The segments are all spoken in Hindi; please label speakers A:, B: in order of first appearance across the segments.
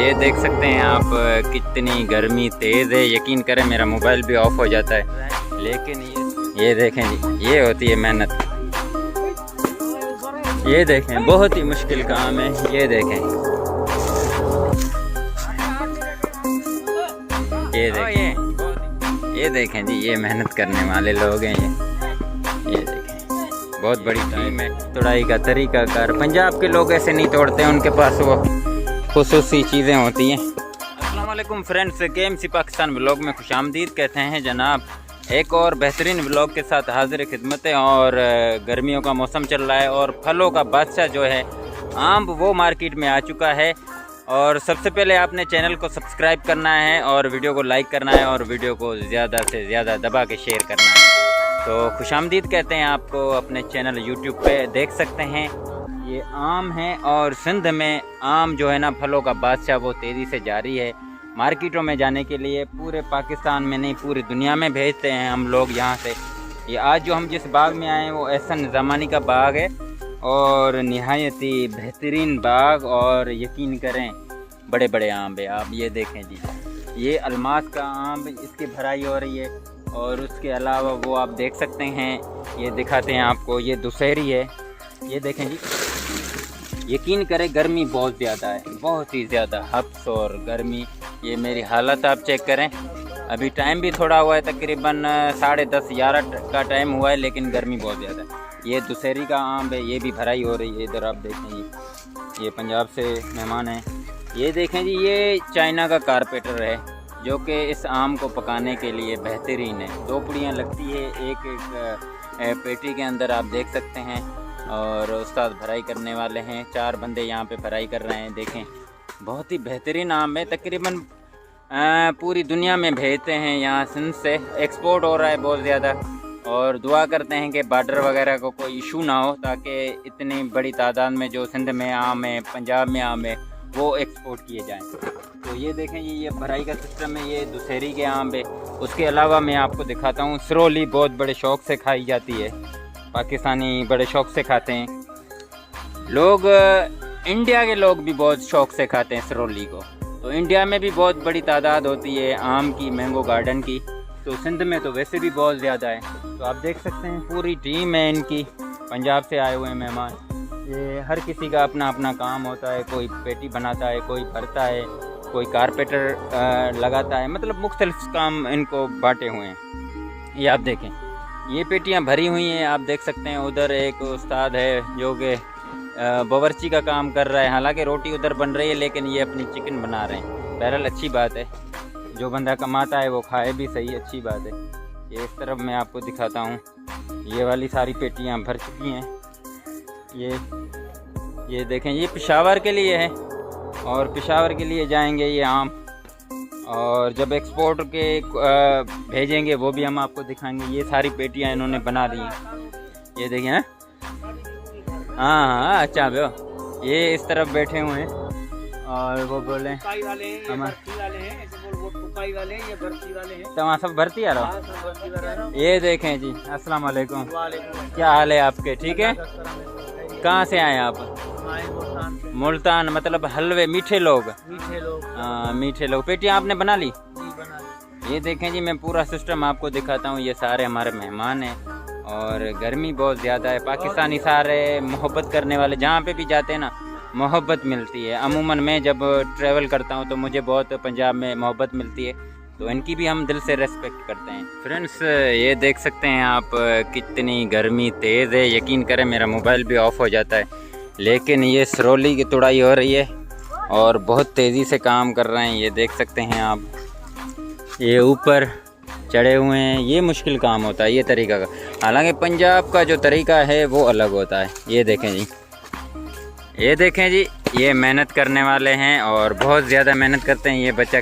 A: ये देख सकते हैं आप कितनी गर्मी तेज़ है। यकीन करें मेरा मोबाइल भी ऑफ हो जाता है, लेकिन ये देखें जी, ये होती है मेहनत। ये देखें बहुत ही मुश्किल काम है। ये देखें, ये देखें जी, ये मेहनत करने वाले लोग हैं। ये देखें बहुत बड़ी टीम है। तोड़ाई का तरीकाकार पंजाब के लोग ऐसे नहीं तोड़ते, उनके पास वो खुसूसी चीज़ें होती हैं। अस्सलाम वालेकुम फ्रेंड्स, KMC पाकिस्तान व्लॉग में खुशामदीद कहते हैं जनाब। एक और बेहतरीन व्लॉग के साथ हाजिर खिदमत है। और गर्मियों का मौसम चल रहा है और फलों का बादशाह जो है आम, वो मार्केट में आ चुका है। और सबसे पहले आपने चैनल को सब्सक्राइब करना है और वीडियो को लाइक करना है और वीडियो को ज़्यादा से ज़्यादा दबा के शेयर करना है। तो खुशामदीद कहते हैं आपको। अपने चैनल यूट्यूब पे देख सकते हैं। ये आम है और सिंध में आम जो है ना, फलों का बादशाह, वो तेज़ी से जारी है। मार्केटों में जाने के लिए पूरे पाकिस्तान में नहीं, पूरी दुनिया में भेजते हैं हम लोग यहाँ से। ये आज जो हम जिस बाग में आए हैं वो एहसन ज़मानी का बाग है और नहायत ही बेहतरीन बाग। और यकीन करें बड़े बड़े आम है। आप ये देखें जी, ये अलमास का आम, इसकी भराई हो रही है। और उसके अलावा वो आप देख सकते हैं, ये दिखाते हैं आपको, ये दुशहरी है। ये देखें जी, यकीन करें गर्मी बहुत ज़्यादा है, बहुत ही ज़्यादा हब्स और गर्मी। ये मेरी हालत आप चेक करें। अभी टाइम भी थोड़ा हुआ है, तकरीबन 10:30 11 का टाइम हुआ है, लेकिन गर्मी बहुत ज़्यादा है। ये दुशहरी का आम है, ये भी भराई हो रही है। इधर आप देखें, ये पंजाब से मेहमान हैं। ये देखें जी, ये चाइना का कारपेटर है जो कि इस आम को पकाने के लिए बेहतरीन है। 2 पुड़ियाँ लगती है एक पेटी के अंदर, आप देख सकते हैं। और उस्ताद भराई करने वाले हैं, 4 बंदे यहाँ पे भराई कर रहे हैं। देखें बहुत ही बेहतरीन आम है। तकरीबन पूरी दुनिया में भेजते हैं, यहाँ सिंध से एक्सपोर्ट हो रहा है बहुत ज़्यादा। और दुआ करते हैं कि बॉर्डर वगैरह को कोई इशू ना हो, ताकि इतनी बड़ी तादाद में जो सिंध में आम है, पंजाब में आम है, वो एक्सपोर्ट किए जाएँ। तो ये देखें, ये भराई का सिस्टम है। ये दुशहरी के आम है। उसके अलावा मैं आपको दिखाता हूँ, सरोली बहुत बड़े शौक़ से खाई जाती है। पाकिस्तानी बड़े शौक़ से खाते हैं लोग। इंडिया के लोग भी बहुत शौक़ से खाते हैं सरोली को। तो इंडिया में भी बहुत बड़ी तादाद होती है आम की, मैंगो गार्डन की। तो सिंध में तो वैसे भी बहुत ज़्यादा है। तो आप देख सकते हैं पूरी टीम है इनकी, पंजाब से आए हुए मेहमान। ये हर किसी का अपना अपना काम होता है। कोई पेटी बनाता है, कोई भरता है, कोई कारपेटर लगाता है। मतलब मुख्तलिफ काम इनको बांटे हुए हैं। ये आप देखें, ये पेटियां भरी हुई हैं, आप देख सकते हैं। उधर एक उस्ताद है जो कि बावर्ची का काम कर रहा है। हालांकि रोटी उधर बन रही है, लेकिन ये अपनी चिकन बना रहे हैं। बहरहाल अच्छी बात है, जो बंदा कमाता है वो खाए भी सही, अच्छी बात है। ये इस तरफ मैं आपको दिखाता हूँ, ये वाली सारी पेटियां भर चुकी हैं। ये देखें, ये पेशावर के लिए है और पेशावर के लिए जाएंगे ये आम। और जब एक्सपोर्ट के भेजेंगे वो भी हम आपको दिखाएंगे। ये सारी पेटियां इन्होंने बना दी हैं। ये देखिए, हाँ अच्छा भैया, ये इस तरफ बैठे हुए हैं और वो बोले सब भर्ती आ रहा। ये देखें जी, अस्सलाम वालेकुम, क्या हाल है आपके? ठीक है। कहाँ से आए आप? मुल्तान। मतलब हलवे, मीठे लोग। हाँ, मीठे लोग। पेटियाँ आपने बना ली? ये देखें जी, मैं पूरा सिस्टम आपको दिखाता हूँ। ये सारे हमारे मेहमान हैं और गर्मी बहुत ज़्यादा है। पाकिस्तानी सारे मोहब्बत करने वाले, जहाँ पे भी जाते हैं ना, मोहब्बत मिलती है। अमूमन मैं जब ट्रैवल करता हूँ तो मुझे बहुत पंजाब में मोहब्बत मिलती है, तो इनकी भी हम दिल से रेस्पेक्ट करते हैं। फ्रेंड्स, ये देख सकते हैं आप कितनी गर्मी तेज़ है। यकीन करें मेरा मोबाइल भी ऑफ हो जाता है, लेकिन ये सरोली की तुड़ाई हो रही है और बहुत तेज़ी से काम कर रहे हैं। ये देख सकते हैं आप, ये ऊपर चढ़े हुए हैं। ये मुश्किल काम होता है ये तरीका का। हालांकि पंजाब का जो तरीका है वो अलग होता है। ये देखें जी, ये देखें जी, ये मेहनत करने वाले हैं और बहुत ज़्यादा मेहनत करते हैं। ये बच्चा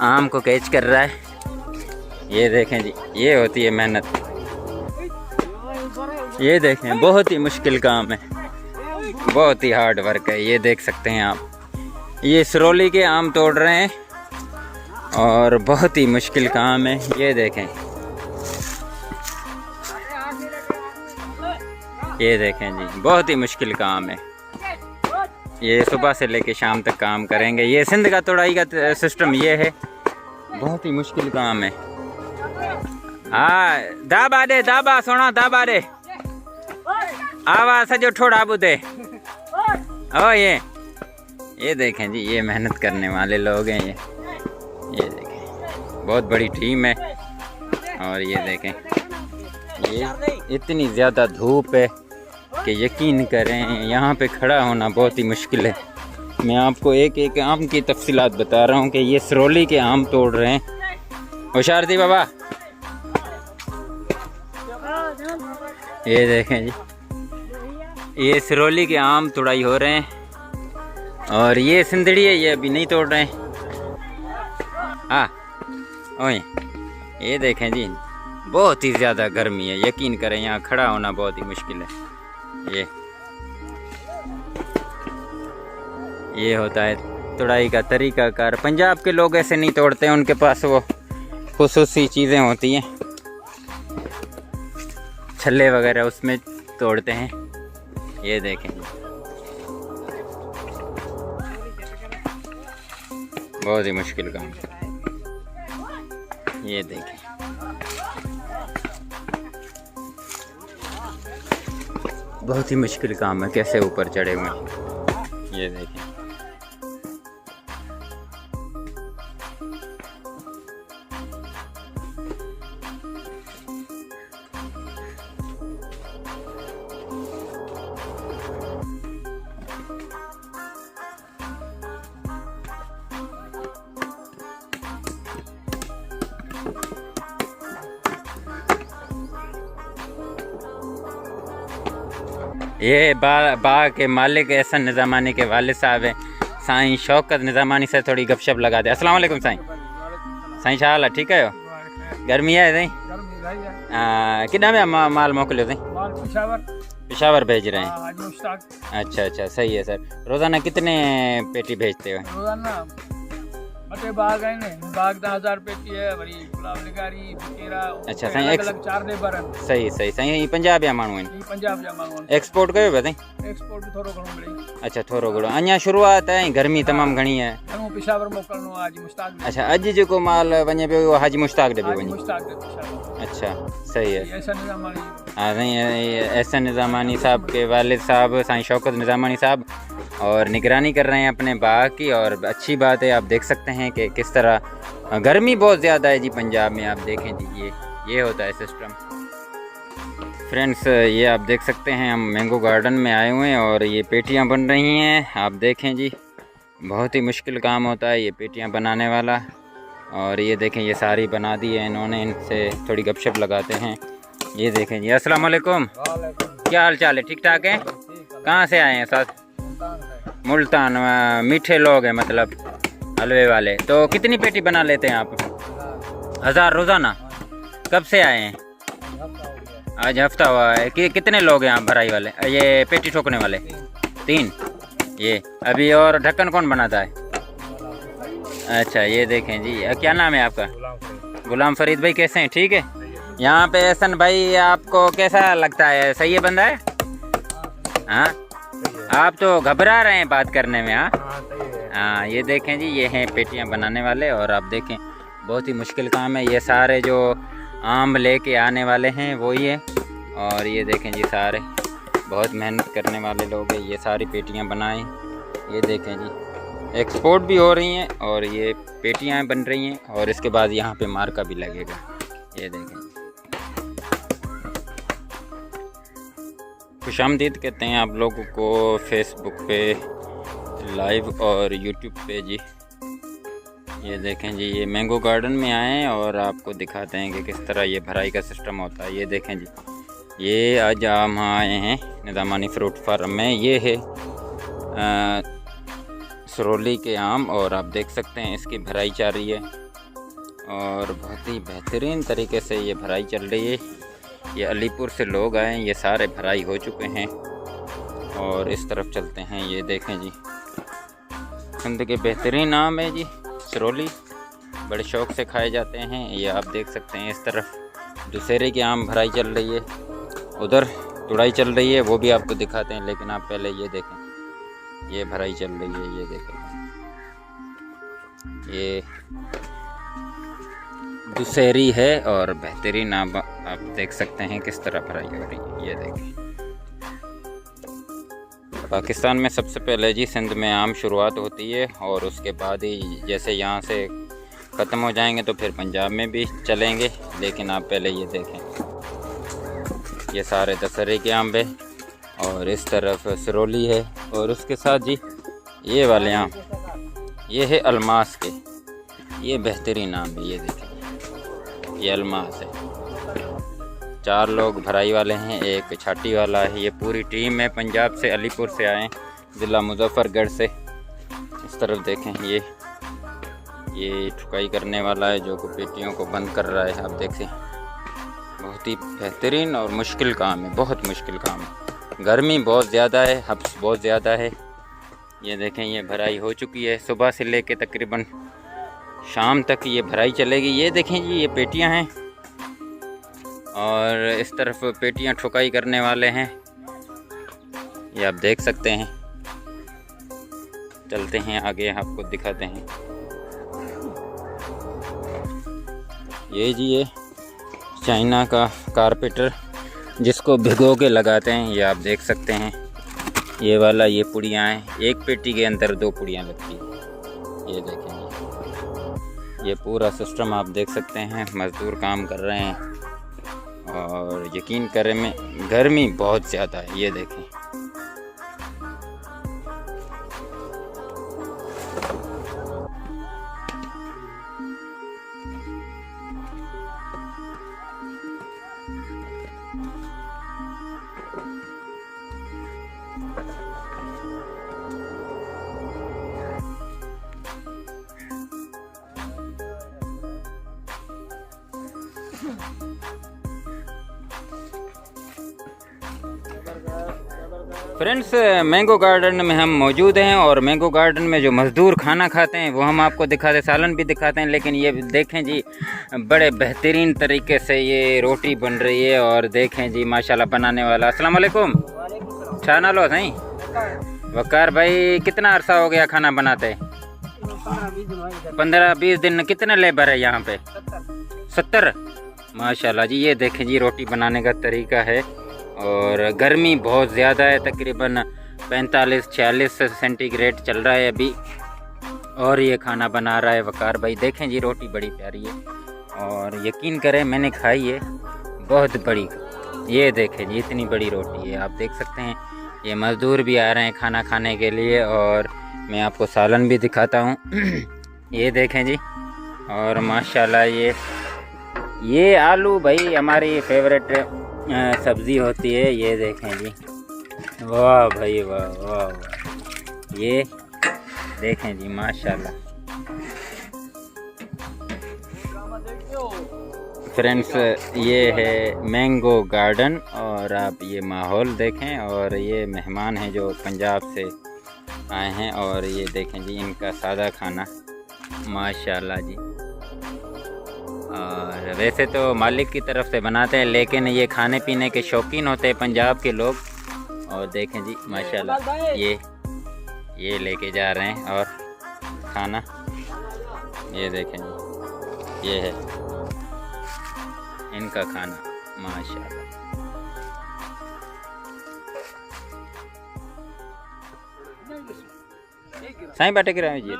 A: आम को कैच कर रहा है। ये देखें जी, ये होती है मेहनत। ये देखें, बहुत ही मुश्किल काम है, बहुत ही हार्ड वर्क है। ये देख सकते हैं आप, ये सरोली के आम तोड़ रहे हैं और बहुत ही मुश्किल काम है। ये देखें, ये देखें जी, बहुत ही मुश्किल काम है। ये सुबह से लेके शाम तक काम करेंगे। ये सिंध का तोड़ाई का सिस्टम ये है, बहुत ही मुश्किल काम है। हाँ दाबा दे, दाबा सोना दाबा दे, आवाज सजो ठोड़ा बुदे। ओ ये देखें जी, ये मेहनत करने वाले लोग हैं। ये देखें, बहुत बड़ी टीम है। और ये देखें, ये इतनी ज़्यादा धूप है कि यकीन करें यहाँ पे खड़ा होना बहुत ही मुश्किल है। मैं आपको एक एक आम की तफसीलात बता रहा हूँ कि ये सरोली के आम तोड़ रहे हैं। होशियार थी बाबा। ये देखें जी, ये सरोली के आम तोड़ाई हो रहे हैं। और ये सिंदड़ी है, ये अभी नहीं तोड़ रहे हैं। हाँ ओए, ये देखें जी, बहुत ही ज़्यादा गर्मी है। यकीन करें यहाँ खड़ा होना बहुत ही मुश्किल है। ये होता है तोड़ाई का तरीकाकार। पंजाब के लोग ऐसे नहीं तोड़ते हैं, उनके पास वो खुसूसी चीज़ें होती हैं, छल्ले वगैरह, उसमें तोड़ते हैं। ये देखें, बहुत ही मुश्किल काम। ये देखें, बहुत ही मुश्किल काम है, कैसे ऊपर चढ़े हुए हैं। ये देखें, ये बाग के मालिक एहसन निज़ामानी के वालिद साहब हैं, साईं शौकत निज़ामानी से थोड़ी गपशप लगा दे। अस्सलाम वालेकुम साईं। साईं छा हाल है, ठीक है हो? गर्मी है साईं? कितना में माल मोकलियो साईं? पेशावर भेज रहे हैं। अच्छा सही है सर। रोज़ाना कितने पेटी भेजते हो?
B: रोज़ाना बाग है ने, बाग 10,000 पेटी है, वरी गुलाब निगारी बकेरा। अच्छा साईं, अलग 4 लेबर हैं।
A: सही साईं, पंजाब जा माण्हू आहिनि?
B: पंजाब जा माण्हू।
A: एक्सपोर्ट कयो पिया साईं?
B: एक्सपोर्ट भी थोड़ो घणो मिले।
A: अच्छा थोड़ो घणो, अञा शुरुआत है, गर्मी तमाम घणी है।
B: घणो पेशावर मोकलनो हाजी मुश्ताक।
A: अच्छा, अॼु जेको माल वञे पियो हाजी मुश्ताक ॾे पियो वञे?
B: मुश्ताक ॾे पेशावर। अच्छा
A: सही है।
B: एहसन निज़ामानी।
A: हाँ साईं, एहसन निज़ामानी साहब के वालिद साहब साईं शौकत निज़ामानी साहब, और निगरानी कर रहे हैं अपने बाग की। और अच्छी बात है, आप देख सकते हैं कि किस तरह गर्मी बहुत ज़्यादा है जी पंजाब में। आप देखें जी, ये होता है सिस्टम। फ्रेंड्स, ये आप देख सकते हैं, हम मैंगो गार्डन में आए हुए हैं और ये पेटियां बन रही हैं। आप देखें जी, बहुत ही मुश्किल काम होता है ये पेटियां बनाने वाला। और ये देखें, ये सारी बना दी है इन्होंने, इनसे थोड़ी गपशप लगाते हैं। ये देखें जी। अस्सलाम वालेकुम, क्या हाल चाल है? ठीक ठाक है? कहाँ से आए हैं साथ? मुल्तान। मीठे लोग हैं मतलब, हलवे वाले। तो कितनी पेटी बना लेते हैं आप? 1000 रोज़ाना? कब से आए हैं? आज हफ्ता हुआ है। कितने लोग हैं आप भराई वाले, ये पेटी ठोकने वाले? 3। ये अभी और ढक्कन कौन बनाता है? अच्छा, ये देखें जी। क्या नाम है आपका? गुलाम फरीद भाई। कैसे हैं? ठीक है। यहाँ पे एहसन भाई, आपको कैसा लगता है? सही है बंदा है? हाँ, आप तो घबरा रहे हैं बात करने में। हाँ, ये देखें जी, ये हैं पेटियां बनाने वाले। और आप देखें, बहुत ही मुश्किल काम है। ये सारे जो आम लेके आने वाले हैं वही है। और ये देखें जी, सारे बहुत मेहनत करने वाले लोग हैं। ये सारी पेटियां बनाएं। ये देखें जी, एक्सपोर्ट भी हो रही हैं और ये पेटियां बन रही हैं। और इसके बाद यहाँ पे मार्का भी लगेगा। ये देखें, खुशामदीद कहते हैं आप लोगों को फेसबुक पे लाइव और यूट्यूब पे जी। ये देखें जी, ये मैंगो गार्डन में आए हैं और आपको दिखाते हैं कि किस तरह ये भराई का सिस्टम होता है। ये देखें जी, ये आज हम आए हैं निज़ामानी फ्रूट फार्म में। ये है सरोली के आम, और आप देख सकते हैं इसकी भराई चल रही है और बहुत ही बेहतरीन तरीके से ये भराई चल रही है। ये अलीपुर से लोग आए हैं, ये सारे भराई हो चुके हैं। और इस तरफ चलते हैं। ये देखें जी, सिंध के बेहतरीन आम है जी सरोली, बड़े शौक़ से खाए जाते हैं। ये आप देख सकते हैं, इस तरफ दुशहरे की आम भराई चल रही है, उधर तुड़ाई चल रही है, वो भी आपको दिखाते हैं। लेकिन आप पहले ये देखें, ये भराई चल रही है, ये देखें, ये दुशहरी है और बेहतरीन। आप देख सकते हैं किस तरह भराई हो रही है, ये देखें। पाकिस्तान में सबसे पहले जी सिंध में आम शुरुआत होती है और उसके बाद ही जैसे यहाँ से ख़त्म हो जाएंगे तो फिर पंजाब में भी चलेंगे। लेकिन आप पहले ये देखें, ये सारे दशहरे के आम है और इस तरफ सरोली है और उसके साथ जी ये वाले आम, ये है अलमास के, ये बेहतरीन आम है, ये देखें, ये अलमास है। 4 लोग भराई वाले हैं, एक छाटी वाला है। ये पूरी टीम है, पंजाब से, अलीपुर से आए, ज़िला मुजफ्फरगढ़ से। इस तरफ देखें, ये ठुकाई करने वाला है जो पेटियों को बंद कर रहा है। आप देखें, बहुत ही बेहतरीन और मुश्किल काम है, बहुत मुश्किल काम है। गर्मी बहुत ज़्यादा है, हब्स बहुत ज़्यादा है। ये देखें, ये भराई हो चुकी है, सुबह से लेके तकरीबन शाम तक ये भराई चलेगी। ये देखें जी, ये पेटियां हैं और इस तरफ पेटियां ठुकाई करने वाले हैं, ये आप देख सकते हैं। चलते हैं आगे, आपको दिखाते हैं। ये जी, ये चाइना का कारपेटर जिसको भिगो के लगाते हैं, ये आप देख सकते हैं। ये वाला, ये पुड़ियाँ हैं, एक पेटी के अंदर 2 पुड़ियाँ लगती हैं। ये देखें, ये पूरा सिस्टम आप देख सकते हैं। मज़दूर काम कर रहे हैं और यकीन करें में गर्मी बहुत ज़्यादा है। ये देखें, फ्रेंड्स, मैंगो गार्डन में हम मौजूद हैं और मैंगो गार्डन में जो मज़दूर खाना खाते हैं वो हम आपको दिखाते, सालन भी दिखाते हैं। लेकिन ये देखें जी, बड़े बेहतरीन तरीके से ये रोटी बन रही है और देखें जी माशाल्लाह बनाने वाला। अस्सलाम वालेकुम। छा ना लो सही वकार भाई, कितना अरसा हो गया खाना बनाते? 15-20 दिन। कितने लेबर है यहाँ पे? 70। माशाल्लाह जी। ये देखें जी, रोटी बनाने का तरीका है और गर्मी बहुत ज़्यादा है, तकरीबन 45-46 सेंटीग्रेड चल रहा है अभी। और ये खाना बना रहा है वकार भाई। देखें जी, रोटी बड़ी प्यारी है और यकीन करें मैंने खाई है, बहुत बड़ी। ये देखें जी, इतनी बड़ी रोटी है, आप देख सकते हैं। ये मज़दूर भी आ रहे हैं खाना खाने के लिए और मैं आपको सालन भी दिखाता हूँ। ये देखें जी, और माशाल्लाह ये आलू भाई हमारी फेवरेट सब्ज़ी होती है। ये देखें जी, वाह भाई वाह वाह वाह। ये देखें जी माशाल्लाह। फ्रेंड्स, ये है मैंगो गार्डन और आप ये माहौल देखें। और ये मेहमान हैं जो पंजाब से आए हैं और ये देखें जी इनका सादा खाना, माशाल्लाह जी। और वैसे तो मालिक की तरफ से बनाते हैं, लेकिन ये खाने पीने के शौकीन होते हैं पंजाब के लोग। और देखें जी माशाल्लाह, ये लेके जा रहे हैं और खाना, ये देखें जी, ये है इनका खाना, माशाल्लाह। साईं बाटे की राम जी।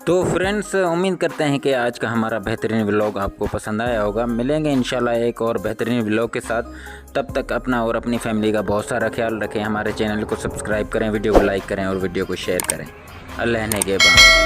A: तो फ्रेंड्स, उम्मीद करते हैं कि आज का हमारा बेहतरीन व्लॉग आपको पसंद आया होगा। मिलेंगे इंशाल्लाह एक और बेहतरीन व्लॉग के साथ। तब तक अपना और अपनी फैमिली का बहुत सारा ख्याल रखें। हमारे चैनल को सब्सक्राइब करें, वीडियो को लाइक करें और वीडियो को शेयर करें। अल्लाह ने के बाद।